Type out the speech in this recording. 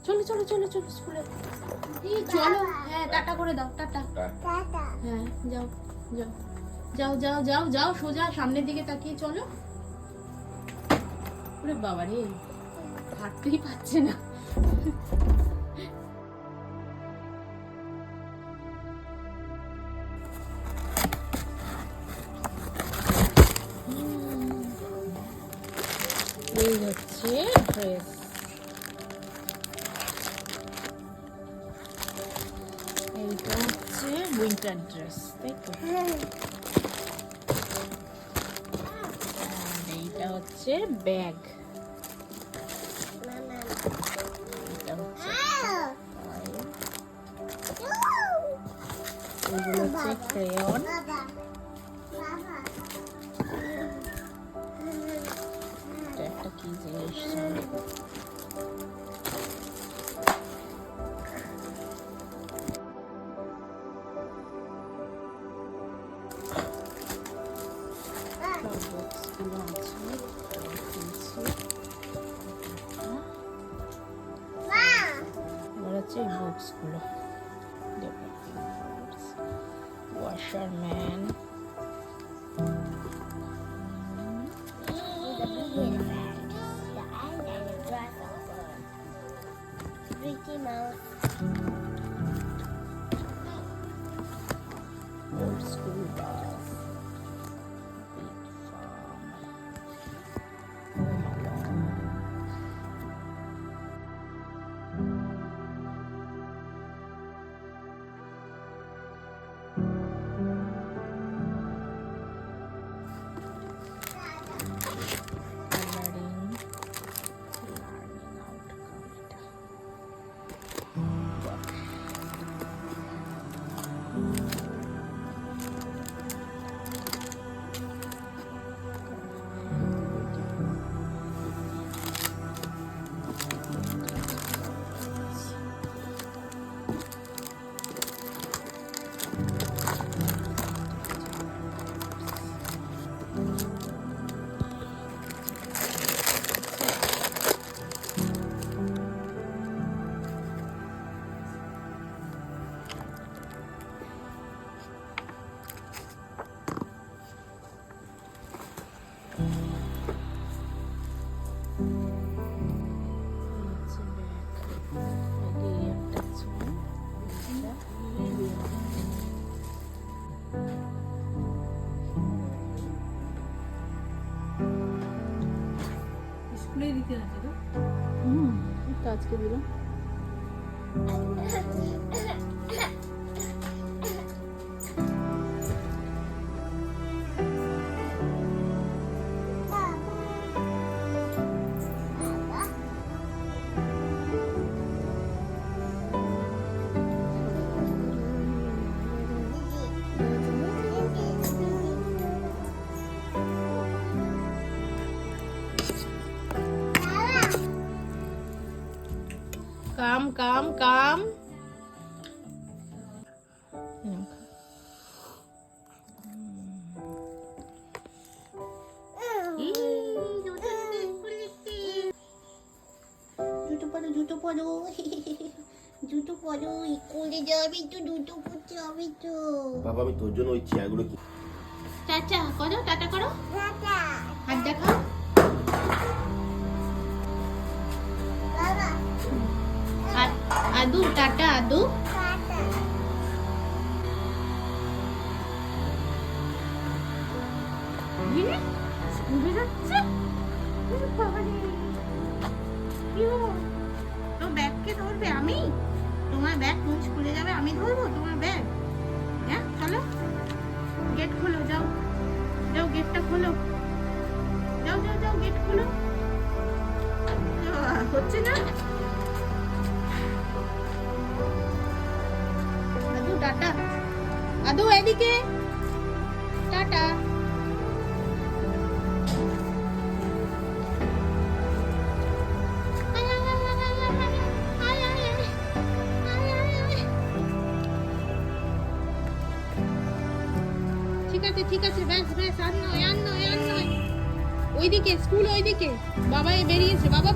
চলো চলো চলো চলো স্কুলে চলো। হ্যাঁ টাটা করে দাও, টাটা। হ্যাঁ যাও যাও যাও যাও যাও যাও, সোজা সামনের দিকে তাকিয়ে চলো। ওরে বাবা রে, হাঁটতেই পারছে না। এই হচ্ছে ড্রেস, এইটা হচ্ছে উইন্টার ড্রেস, তাই তো। আর এইটা হচ্ছে ব্যাগ, এটা হচ্ছে এগুলো হচ্ছে ক্রেয়ন, এটা একটা কি জিনিস বুকসগুলো, washerman, Mickey Mouse. old school bus, big farm, Home Alone. আজকে দিল কাম কাম কাম। জুতো পরো, জুতো পরো, জুতো পরো, স্কুলে যাবি তো, জুতো পরতে হবে তো। বাবা আমি তোর জন্য ওই চেয়ারগুলো কি টাটা করো, টাটা করো, হাত দেখাও। আদু টাটা, আদু স্কুলে যাচ্ছে। তো ব্যাগকে ধরবে আমি? তোমার ব্যাগ তুমি স্কুলে যাবে, আমি ধরবো তোমার ব্যাগ? হ্যাঁ চলো, গেট খোলো, যাও যাও, গেটটা খোলো, যাও যাও যাও, গেট খোলো। হচ্ছে না? আদু টাটা, আদু এদিকে টাটা। ঠিক আছে ঠিক আছে, ব্যাস ব্যাস, আর নয় আর নয় আর নয়। ওইদিকে স্কুল, ওইদিকে বাবা বেরিয়েছে, বাবা